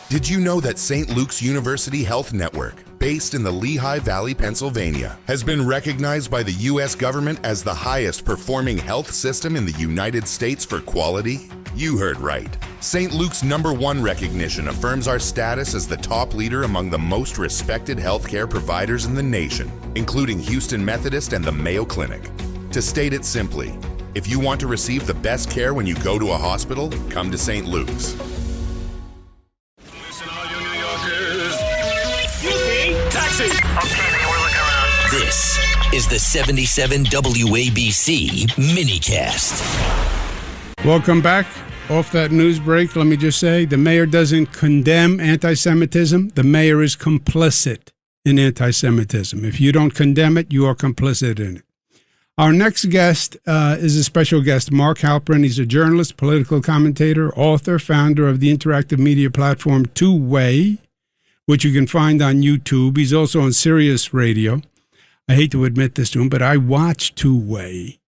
Did you know that St. Luke's University Health Network, based in the Lehigh Valley, Pennsylvania, has been recognized by the U.S. government as the highest performing health system in the United States for quality? You heard right. St. Luke's #1 recognition affirms our status as the top leader among the most respected healthcare providers in the nation, including Houston Methodist and the Mayo Clinic. To state it simply, if you want to receive the best care when you go to a hospital, come to St. Luke's. Taxi! Okay, man, we're looking around. This is the 77 WABC minicast. Welcome back. Off that news break, let me just say, the mayor doesn't condemn anti-Semitism. The mayor is complicit in anti-Semitism. If you don't condemn it, you are complicit in it. Our next guest is a special guest, Mark Halperin. He's a journalist, political commentator, author, founder of the interactive media platform Two Way, which you can find on YouTube. He's also on Sirius Radio. I hate to admit this to him, but I watch Two Way.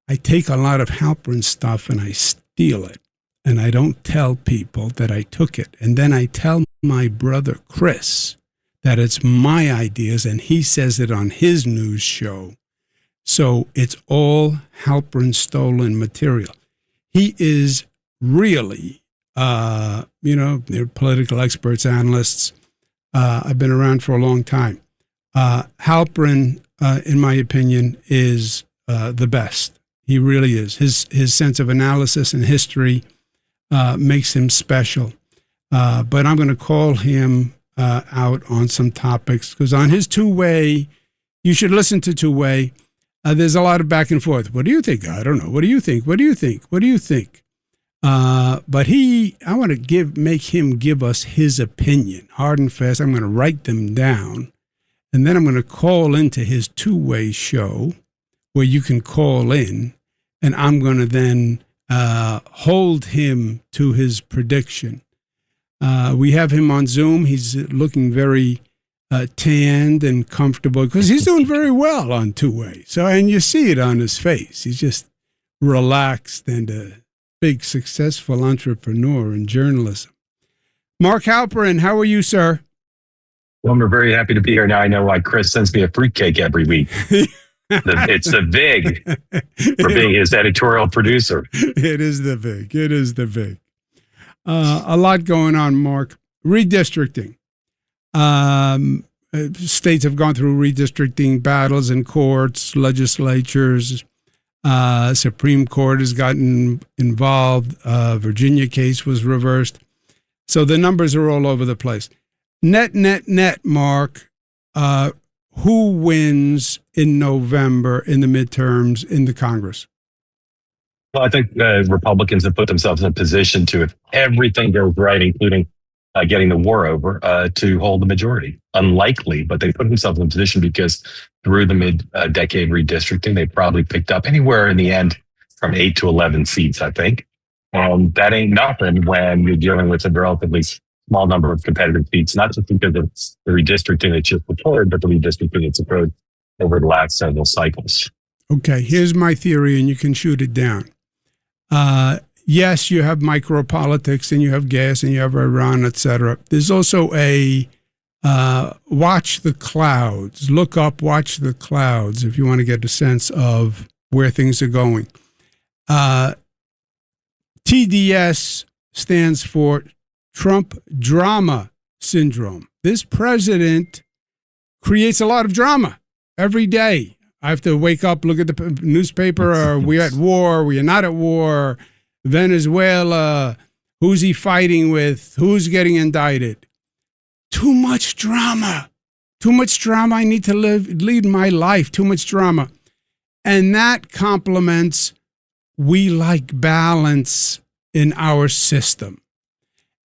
I take a lot of Halperin stuff and I steal it. And I don't tell people that I took it. And then I tell my brother Chris that it's my ideas, and he says it on his news show. So it's all Halperin stolen material. He is really, they're political experts, analysts. I've been around for a long time. Halperin, in my opinion, is the best. He really is. His sense of analysis and history makes him special. But I'm going to call him out on some topics, because on his Two Way, you should listen to Two Way. There's a lot of back and forth. What do you think? I don't know. What do you think? What do you think? What do you think? But I want to make him give us his opinion, hard and fast. I'm going to write them down, and then I'm going to call into his Two Way show, where you can call in, and I'm going to then hold him to his prediction. We have him on Zoom. He's looking very tanned and comfortable, because he's doing very well on Two Way. So, and you see it on his face. He's just relaxed and a big, successful entrepreneur in journalism. Mark Halperin, how are you, sir? Well, I'm very happy to be here. Now I know why Chris sends me a fruitcake every week. It's the VIG for being his editorial producer. It is the VIG. It is the VIG. A lot going on, Mark. Redistricting. States have gone through redistricting battles in courts, legislatures. Supreme Court has gotten involved. Virginia case was reversed. So the numbers are all over the place. Net, Mark. Who wins in November in the midterms in the Congress? Well, I think Republicans have put themselves in a position to, if everything goes right, including getting the war over, to hold the majority. Unlikely, but they put themselves in a position because through the mid-decade redistricting, they probably picked up anywhere in the end from 8 to 11 seats, I think. That ain't nothing when you're dealing with a relatively small number of competitive seats, not just because of the redistricting that just occurred, but the redistricting that's occurred over the last several cycles. Okay, here's my theory, and you can shoot it down. Yes, you have micropolitics, and you have gas, and you have Iran, etc. There's also a watch the clouds. Look up, watch the clouds, if you want to get a sense of where things are going. TDS stands for Trump Drama Syndrome. This president creates a lot of drama every day. I have to wake up, look at the newspaper. Are we at war? We are not at war. Venezuela. Who's he fighting with? Who's getting indicted? Too much drama. Too much drama. I need to lead my life. Too much drama. And that complements, we like balance in our system.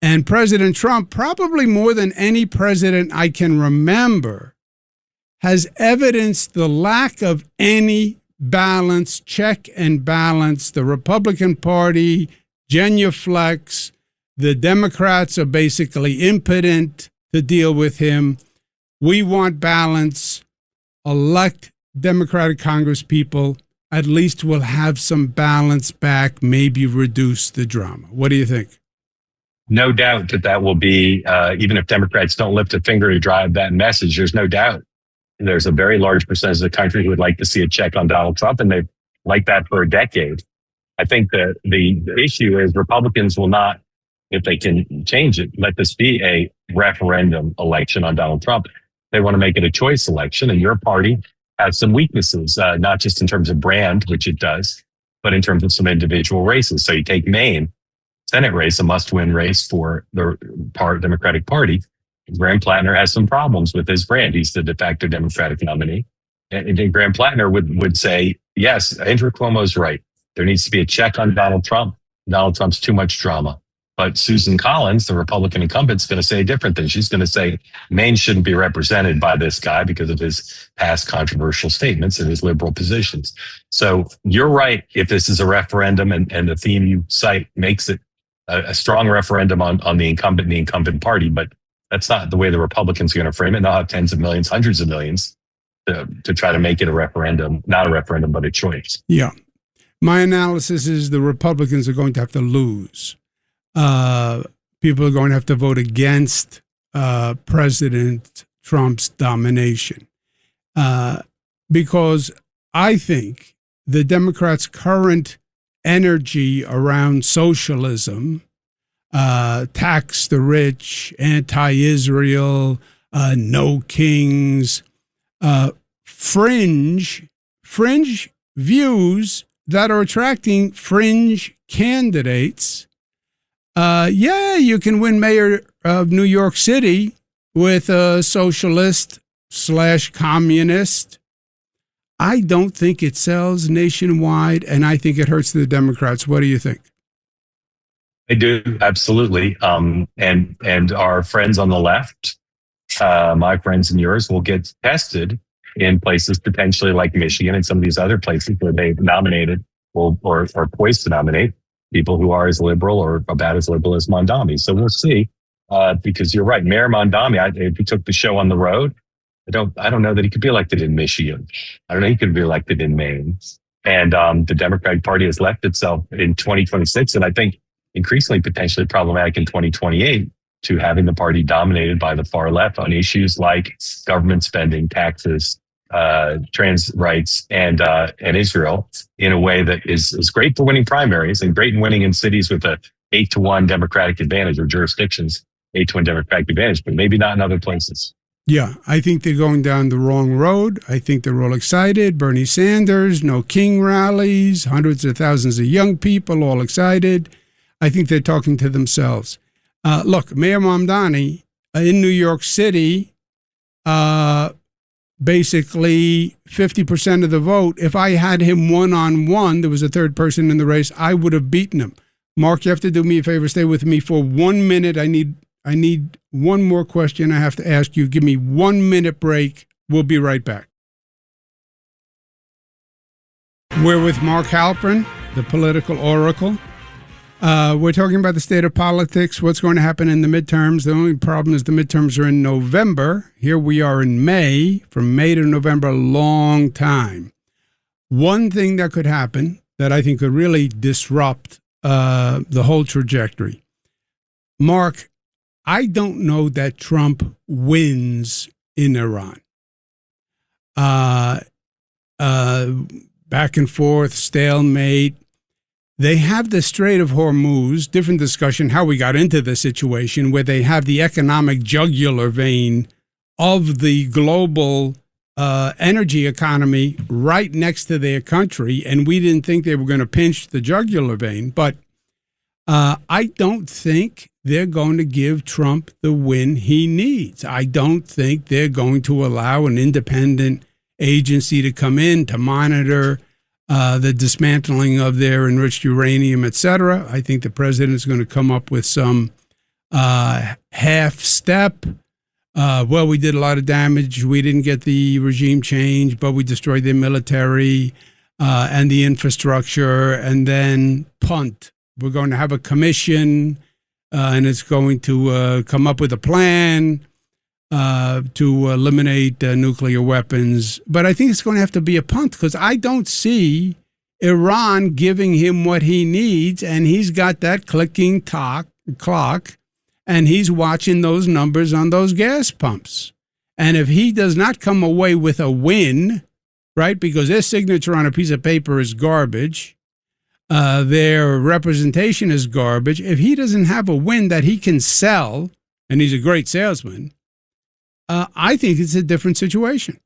And President Trump, probably more than any president I can remember, has evidenced the lack of any balance, check and balance. The Republican Party, genuflex. The Democrats are basically impotent to deal with him. We want balance. Elect Democratic Congress people. At least we'll have some balance back, maybe reduce the drama. What do you think? no doubt that will be, even if Democrats don't lift a finger to drive that message, there's no doubt there's a very large percentage of the country who would like to see a check on Donald Trump, and they've liked that for a decade. I think that the issue is Republicans will not, if they can change it, let this be a referendum election on Donald Trump. They want to make it a choice election, and your party has some weaknesses, not just in terms of brand, which it does, but in terms of some individual races. So you take Maine, Senate race, a must-win race for the Democratic Party. Graham Plattner has some problems with his brand. He's the de facto Democratic nominee. And Graham Plattner would say, yes, Andrew Cuomo's right. There needs to be a check on Donald Trump. Donald Trump's too much drama. But Susan Collins, the Republican incumbent, is going to say a different thing. She's going to say Maine shouldn't be represented by this guy because of his past controversial statements and his liberal positions. So you're right. If this is a referendum and the theme you cite makes it a strong referendum on the incumbent party, but that's not the way the Republicans are going to frame it. They'll have tens of millions, hundreds of millions to try to make it a referendum, not a referendum, but a choice. Yeah. My analysis is the Republicans are going to have to lose. People are going to have to vote against President Trump's domination because I think the Democrats' current energy around socialism, tax the rich, anti-Israel, no kings, fringe views that are attracting fringe candidates. Yeah, you can win mayor of New York City with a socialist/communist. I don't think it sells nationwide, and I think it hurts the Democrats. What do you think? I do, absolutely. And our friends on the left, my friends and yours, will get tested in places potentially like Michigan and some of these other places where they've nominated or poised to nominate people who are as liberal or about as liberal as Mondami. So we'll see, because you're right. Mayor Mondami, if he took the show on the road, I don't know that he could be elected in Michigan. I don't know he could be elected in Maine. And the Democratic Party has left itself in 2026, and I think increasingly potentially problematic in 2028, to having the party dominated by the far left on issues like government spending, taxes, trans rights, and Israel, in a way that is great for winning primaries and great in winning in cities with a 8-1 Democratic advantage, or jurisdictions 8-1 Democratic advantage, but maybe not in other places. Yeah, I think they're going down the wrong road. I think they're all excited. Bernie Sanders, no king rallies, hundreds of thousands of young people all excited. I think they're talking to themselves. Look, Mayor Mamdani in New York City, basically 50% of the vote. If I had him one-on-one, there was a third person in the race, I would have beaten him. Mark, you have to do me a favor. Stay with me for 1 minute. I need one more question I have to ask you. Give me 1 minute break. We'll be right back. We're with Mark Halperin, the political oracle. We're talking about the state of politics, what's going to happen in the midterms. The only problem is the midterms are in November. Here we are in May. From May to November, a long time. One thing that could happen that I think could really disrupt the whole trajectory. Mark, I don't know that Trump wins in Iran. Back and forth, stalemate. They have the Strait of Hormuz, different discussion how we got into the situation, where they have the economic jugular vein of the global energy economy right next to their country, and we didn't think they were going to pinch the jugular vein. But I don't think they're going to give Trump the win he needs. I don't think they're going to allow an independent agency to come in to monitor the dismantling of their enriched uranium, et cetera. I think the president is going to come up with some half step. Well, we did a lot of damage. We didn't get the regime change, but we destroyed their military and the infrastructure, and then punt. We're going to have a commission, and it's going to come up with a plan to eliminate nuclear weapons. But I think it's going to have to be a punt, because I don't see Iran giving him what he needs, and he's got that clicking clock and he's watching those numbers on those gas pumps. And if he does not come away with a win, right, because their signature on a piece of paper is garbage, their representation is garbage. If he doesn't have a win that he can sell, and he's a great salesman, I think it's a different situation.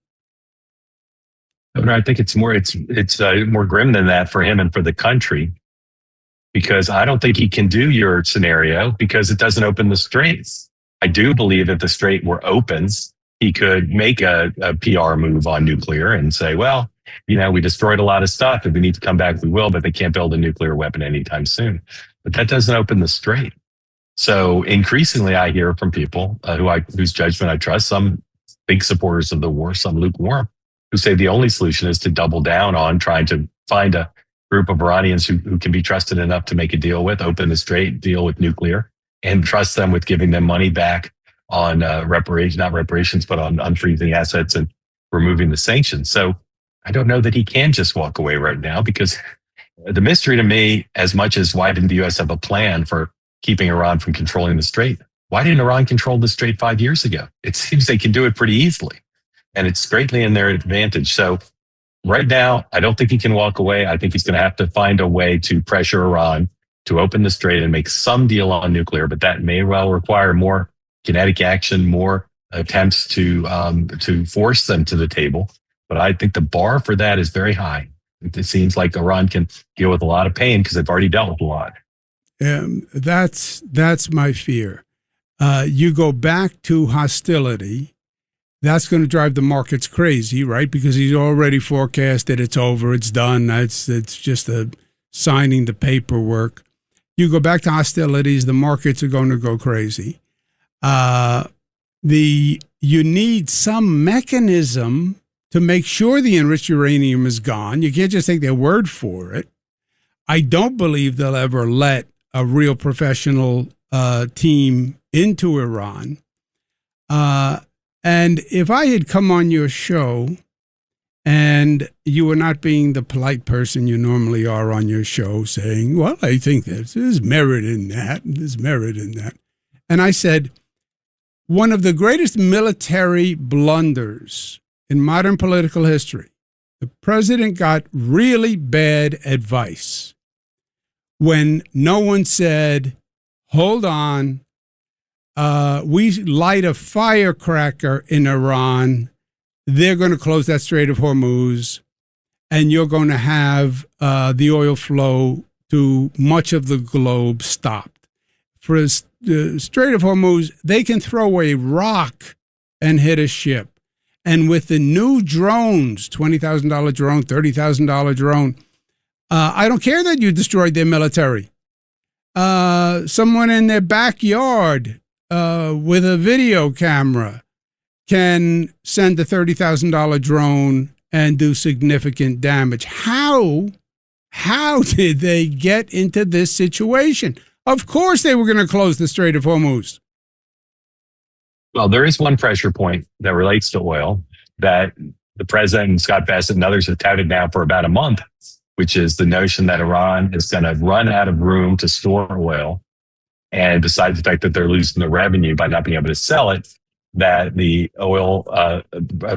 I think it's more grim than that for him and for the country, because I don't think he can do your scenario because it doesn't open the straits. I do believe if the strait were open, he could make a PR move on nuclear and say, well, we destroyed a lot of stuff. If we need to come back, we will, but they can't build a nuclear weapon anytime soon. But that doesn't open the strait. So increasingly, I hear from people whose judgment I trust, some big supporters of the war, some lukewarm, who say the only solution is to double down on trying to find a group of Iranians who can be trusted enough to make a deal with, open the strait, deal with nuclear, and trust them with giving them money back on not reparations, but on unfreezing assets and removing the sanctions. So I don't know that he can just walk away right now, because the mystery to me, as much as why didn't the U.S. have a plan for keeping Iran from controlling the strait? Why didn't Iran control the strait 5 years ago? It seems they can do it pretty easily, and it's greatly in their advantage. So right now, I don't think he can walk away. I think he's going to have to find a way to pressure Iran to open the strait and make some deal on nuclear, but that may well require more kinetic action, more attempts to force them to the table. But I think the bar for that is very high. It seems like Iran can deal with a lot of pain because they've already dealt with a lot. That's my fear. You go back to hostility, that's going to drive the markets crazy, right? Because he's already forecasted it's over, it's done. It's just signing the paperwork. You go back to hostilities, the markets are going to go crazy. You need some mechanism to make sure the enriched uranium is gone. You can't just take their word for it. I don't believe they'll ever let a real professional team into Iran. And if I had come on your show and you were not being the polite person you normally are on your show, saying, well, I think there's merit in that, there's merit in that. And I said, one of the greatest military blunders in modern political history, the president got really bad advice when no one said, hold on, we light a firecracker in Iran, they're going to close that Strait of Hormuz, and you're going to have the oil flow to much of the globe stopped. For the Strait of Hormuz, they can throw a rock and hit a ship. And with the new drones, $20,000 drone, $30,000 drone, I don't care that you destroyed their military. Someone in their backyard with a video camera can send a $30,000 drone and do significant damage. How did they get into this situation? Of course they were going to close the Strait of Hormuz. Well, there is one pressure point that relates to oil that the president and Scott Bassett and others have touted now for about a month, which is the notion that Iran is going to run out of room to store oil. And besides the fact that they're losing the revenue by not being able to sell it, that the oil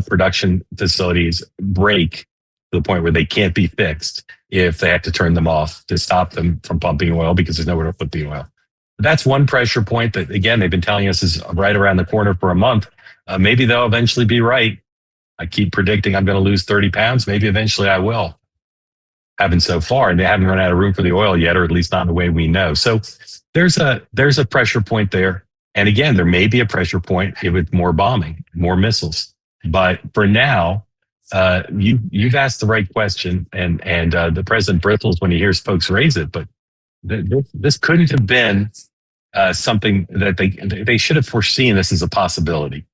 production facilities break to the point where they can't be fixed if they have to turn them off to stop them from pumping oil because there's nowhere to put the oil. That's one pressure point that, again, they've been telling us is right around the corner for a month. Maybe they'll eventually be right. I keep predicting I'm going to lose 30 pounds. Maybe eventually I will. Haven't so far, and they haven't run out of room for the oil yet, or at least not in the way we know. So there's a pressure point there. And again, there may be a pressure point with more bombing, more missiles. But for now, you've asked the right question, and the president bristles when he hears folks raise it. But this couldn't have been something that they should have foreseen. This as a possibility.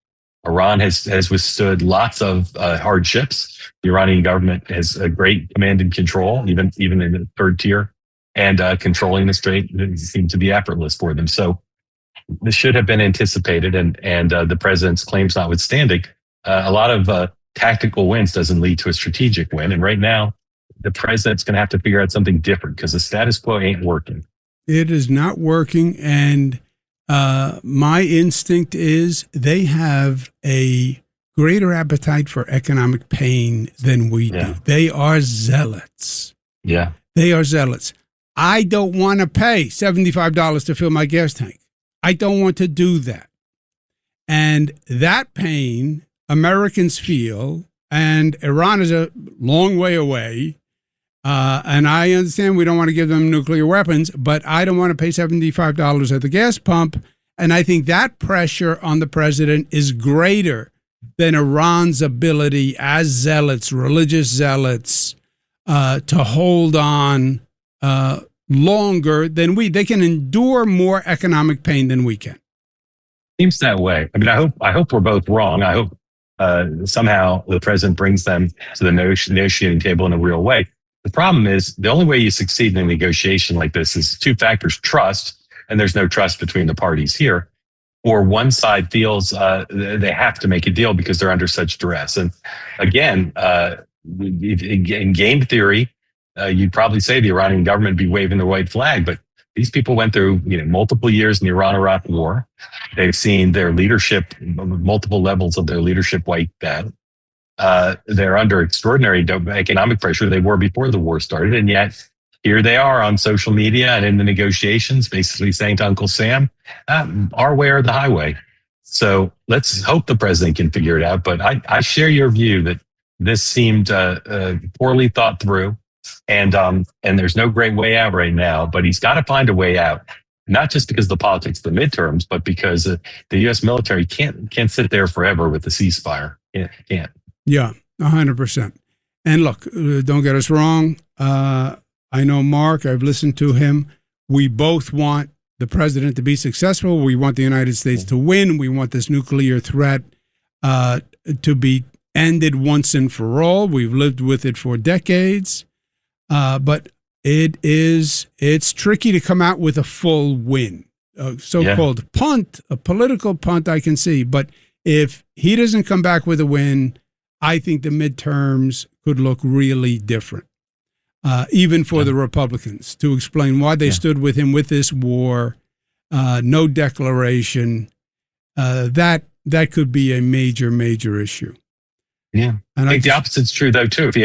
Iran has withstood lots of hardships. The Iranian government has a great command and control, even in the third tier, and controlling the strait seemed to be effortless for them. So this should have been anticipated, and the president's claims notwithstanding, a lot of tactical wins doesn't lead to a strategic win. And right now, the president's going to have to figure out something different because the status quo ain't working. It is not working, and My instinct is they have a greater appetite for economic pain than we do. They are zealots. Yeah. They are zealots. I don't want to pay $75 to fill my gas tank. I don't want to do that. And that pain Americans feel, and Iran is a long way away. And I understand we don't want to give them nuclear weapons, but I don't want to pay $75 at the gas pump. And I think that pressure on the president is greater than Iran's ability as zealots, religious zealots, to hold on longer than we. They can endure more economic pain than we can. Seems that way. I mean, I hope we're both wrong. I hope somehow the president brings them to the negotiating table in a real way. The problem is the only way you succeed in a negotiation like this is two factors: trust, and there's no trust between the parties here, or one side feels they have to make a deal because they're under such duress. And again, in game theory, you'd probably say the Iranian government be waving the white flag, but these people went through multiple years in the Iran-Iraq war. They've seen their leadership, multiple levels of their leadership wiped out. They're under extraordinary economic pressure. They were before the war started, and yet here they are on social media and in the negotiations, basically saying to Uncle Sam, our way or the highway. So let's hope the president can figure it out. But I share your view that this seemed poorly thought through, and there's no great way out right now. But he's got to find a way out, not just because of the politics of the midterms, but because the U.S. military can't sit there forever with the ceasefire. Can't. Yeah, 100%. And look, don't get us wrong. I know Mark. I've listened to him. We both want the president to be successful. We want the United States to win. We want this nuclear threat to be ended once and for all. We've lived with it for decades. But it's tricky to come out with a full win, a so-called punt, a political punt I can see. But if he doesn't come back with a win, I think the midterms could look really different, even for the Republicans, to explain why they stood with him with this war, no declaration. That could be a major, major issue. Yeah, and I think the opposite's true though too. If he's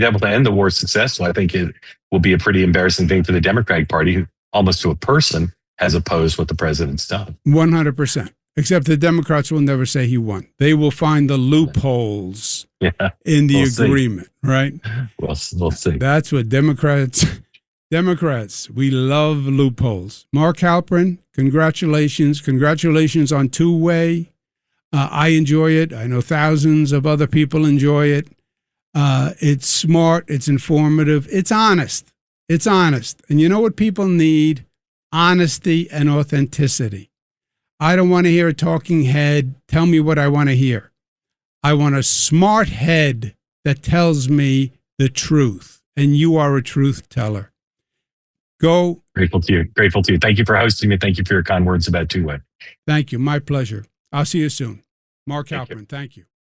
able to end the war successfully, I think it will be a pretty embarrassing thing for the Democratic Party, who almost to a person has opposed what the president's done. 100%. Except the Democrats will never say he won. They will find the loopholes in the agreement, right? We'll see. That's what Democrats, we love loopholes. Mark Halperin, congratulations. Congratulations on two-way. I enjoy it. I know thousands of other people enjoy it. It's smart. It's informative. It's honest. It's honest. And you know what people need? Honesty and authenticity. I don't want to hear a talking head tell me what I want to hear. I want a smart head that tells me the truth. And you are a truth teller. Go. Grateful to you. Grateful to you. Thank you for hosting me. Thank you for your kind words about two-way. Thank you. My pleasure. I'll see you soon. Mark Halperin, thank you.